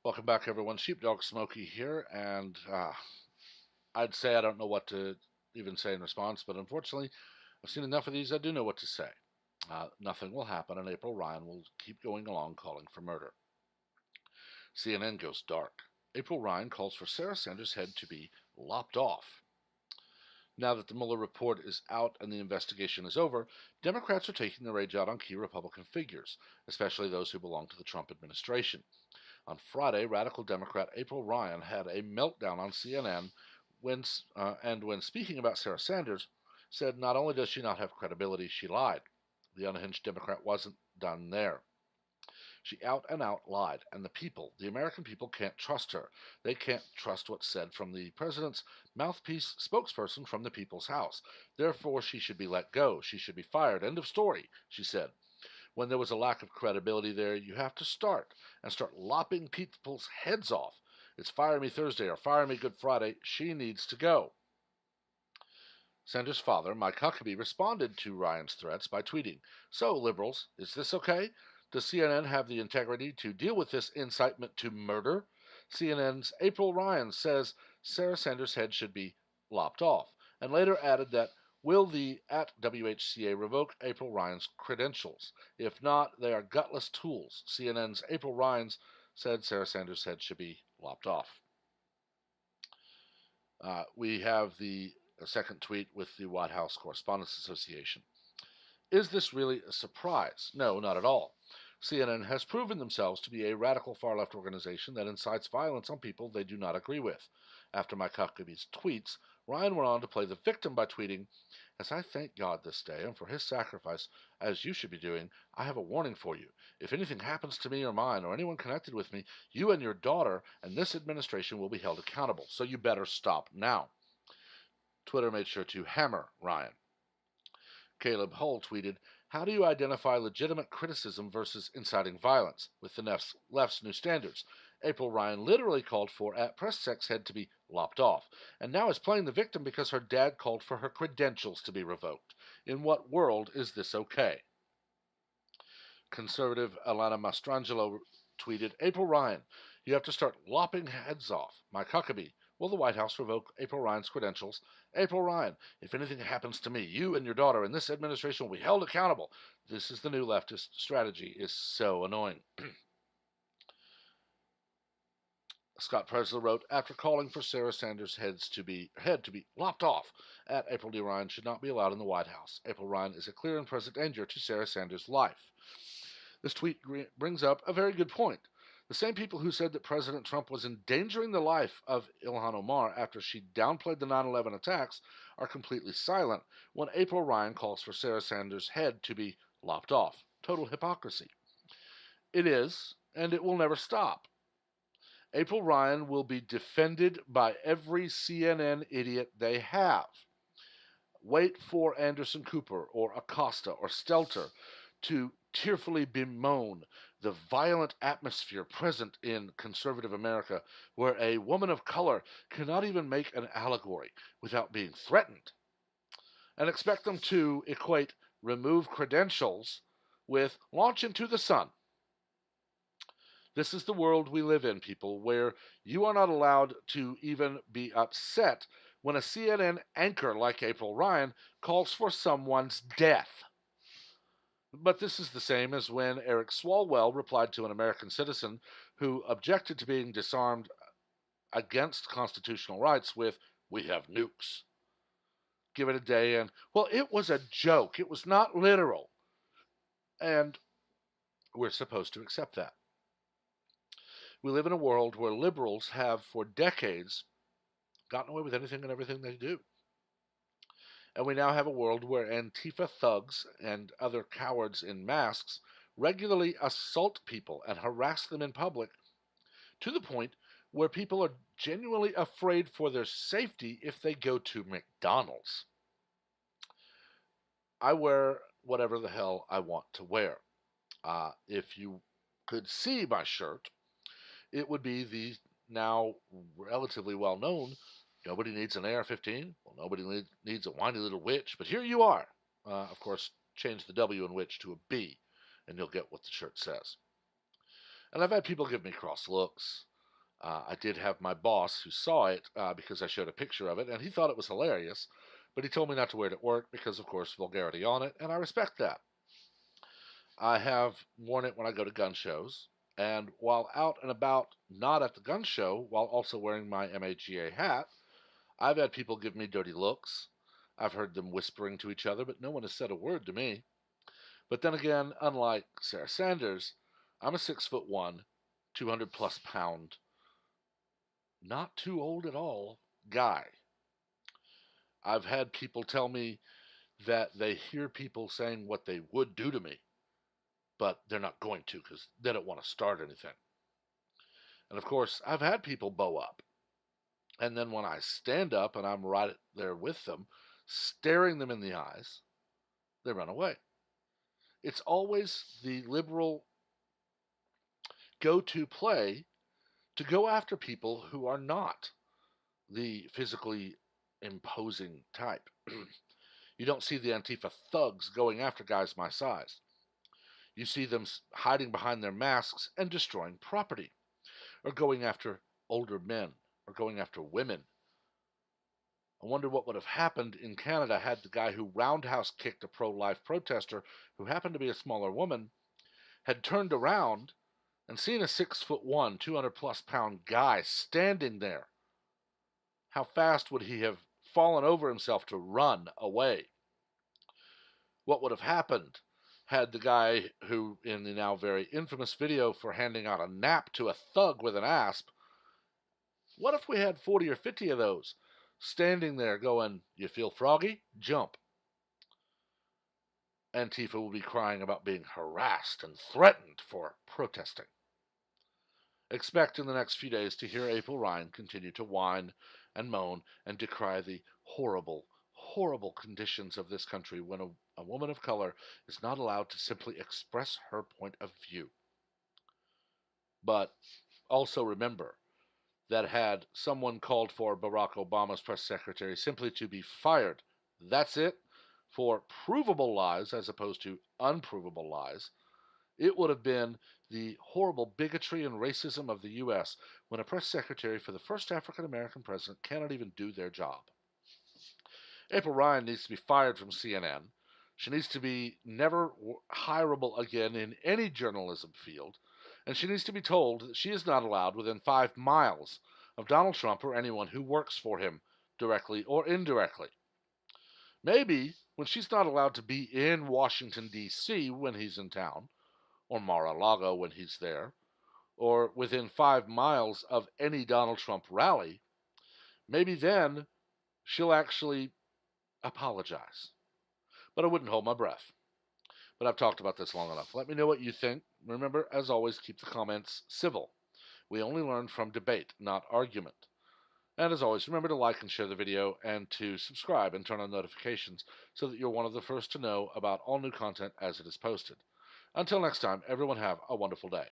Welcome back, everyone. Sheepdog Smokey here, and I'd say I don't know what to even say in response, but unfortunately, I've seen enough of these. I do know what to say. Nothing will happen, and April Ryan will keep going along calling for murder. CNN goes dark. April Ryan calls for Sarah Sanders' head to be lopped off. Now that the Mueller report is out and the investigation is over, Democrats are taking the rage out on key Republican figures, especially those who belong to the Trump administration. On Friday, radical Democrat April Ryan had a meltdown on CNN when speaking about Sarah Sanders, said not only does she not have credibility, she lied. The unhinged Democrat wasn't done there. She out and out lied, and the American people, can't trust her. They can't trust what's said from the president's mouthpiece spokesperson from the people's house. Therefore, she should be let go. She should be fired. End of story, she said. When there was a lack of credibility there, you have to start lopping people's heads off. It's fire me Thursday or fire me Good Friday. She needs to go. Sanders' father, Mike Huckabee, responded to Ryan's threats by tweeting, "So, liberals, is this okay? Does CNN have the integrity to deal with this incitement to murder?" CNN's April Ryan says Sarah Sanders' head should be lopped off, and later added that will the at WHCA revoke April Ryan's credentials? If not, they are gutless tools. CNN's April Ryan said Sarah Sanders' head should be lopped off. We have the second tweet with the White House Correspondents Association. Is this really a surprise? No, not at all. CNN has proven themselves to be a radical far-left organization that incites violence on people they do not agree with. After Mike Huckabee's tweets, Ryan went on to play the victim by tweeting, "As I thank God this day and for his sacrifice, as you should be doing, I have a warning for you. If anything happens to me or mine or anyone connected with me, you and your daughter and this administration will be held accountable, so you better stop now." Twitter made sure to hammer Ryan. Caleb Hull tweeted, "How do you identify legitimate criticism versus inciting violence with the left's new standards? April Ryan literally called for at press sec's head to be lopped off, and now is playing the victim because her dad called for her credentials to be revoked. In what world is this okay?" Conservative Alana Mastrangelo tweeted, "April Ryan, you have to start lopping heads off. Mike Huckabee, will the White House revoke April Ryan's credentials? April Ryan, if anything happens to me, you and your daughter and this administration will be held accountable. This is the new leftist strategy. Is so annoying." Scott Presler wrote, after calling for Sarah Sanders' head to be lopped off, at April D. Ryan should not be allowed in the White House. April Ryan is a clear and present danger to Sarah Sanders' life. This tweet brings up a very good point. The same people who said that President Trump was endangering the life of Ilhan Omar after she downplayed the 9/11 attacks are completely silent when April Ryan calls for Sarah Sanders' head to be lopped off. Total hypocrisy. It is, and it will never stop. April Ryan will be defended by every CNN idiot they have. Wait for Anderson Cooper or Acosta or Stelter to tearfully bemoan the violent atmosphere present in conservative America, where a woman of color cannot even make an allegory without being threatened, and expect them to equate remove credentials with launch into the sun. This is the world we live in, people, where you are not allowed to even be upset when a CNN anchor like April Ryan calls for someone's death. But this is the same as when Eric Swalwell replied to an American citizen who objected to being disarmed against constitutional rights with, "We have nukes." Give it a day and, well, it was a joke. It was not literal. And we're supposed to accept that. We live in a world where liberals have, for decades, gotten away with anything and everything they do. And we now have a world where Antifa thugs and other cowards in masks regularly assault people and harass them in public to the point where people are genuinely afraid for their safety if they go to McDonald's. I wear whatever the hell I want to wear. If you could see my shirt, it would be the now relatively well known "Nobody needs an AR-15. Well, nobody needs a whiny little witch, but here you are." Of course, change the W in witch to a B, and you'll get what the shirt says. And I've had people give me cross looks. I did have my boss who saw it because I showed a picture of it, and he thought it was hilarious, but he told me not to wear it at work because, of course, vulgarity on it, and I respect that. I have worn it when I go to gun shows, and while out and about, not at the gun show, while also wearing my MAGA hat, I've had people give me dirty looks. I've heard them whispering to each other, but no one has said a word to me. But then again, unlike Sarah Sanders, I'm a 6'1", 200 plus pound, not too old at all guy. I've had people tell me that they hear people saying what they would do to me, but they're not going to because they don't want to start anything. And of course, I've had people bow up. And then when I stand up and I'm right there with them, staring them in the eyes, they run away. It's always the liberal go to play to go after people who are not the physically imposing type. You don't see the Antifa thugs going after guys my size. You see them hiding behind their masks and destroying property, or going after older men, or going after women. I wonder what would have happened in Canada had the guy who roundhouse kicked a pro life protester, who happened to be a smaller woman, had turned around and seen a 6'1", 200 plus pound guy standing there. How fast would he have fallen over himself to run away? What would have happened had the guy who, in the now very infamous video for handing out a nap to a thug with an asp, what if we had 40 or 50 of those standing there going, "You feel froggy? Jump." Antifa will be crying about being harassed and threatened for protesting. Expect in the next few days to hear April Ryan continue to whine and moan and decry the horrible, horrible conditions of this country when a woman of color is not allowed to simply express her point of view. But also remember that had someone called for Barack Obama's press secretary simply to be fired, that's it, for provable lies as opposed to unprovable lies, it would have been the horrible bigotry and racism of the U.S. when a press secretary for the first African American president cannot even do their job. April Ryan needs to be fired from CNN. She needs to be never hireable again in any journalism field. And she needs to be told that she is not allowed within 5 miles of Donald Trump or anyone who works for him, directly or indirectly. Maybe when she's not allowed to be in Washington, D.C. when he's in town, or Mar-a-Lago when he's there, or within 5 miles of any Donald Trump rally, maybe then she'll actually apologize. But I wouldn't hold my breath. But I've talked about this long enough. Let me know what you think. Remember, as always, keep the comments civil. We only learn from debate, not argument. And as always, remember to like and share the video and to subscribe and turn on notifications so that you're one of the first to know about all new content as it is posted. Until next time, everyone have a wonderful day.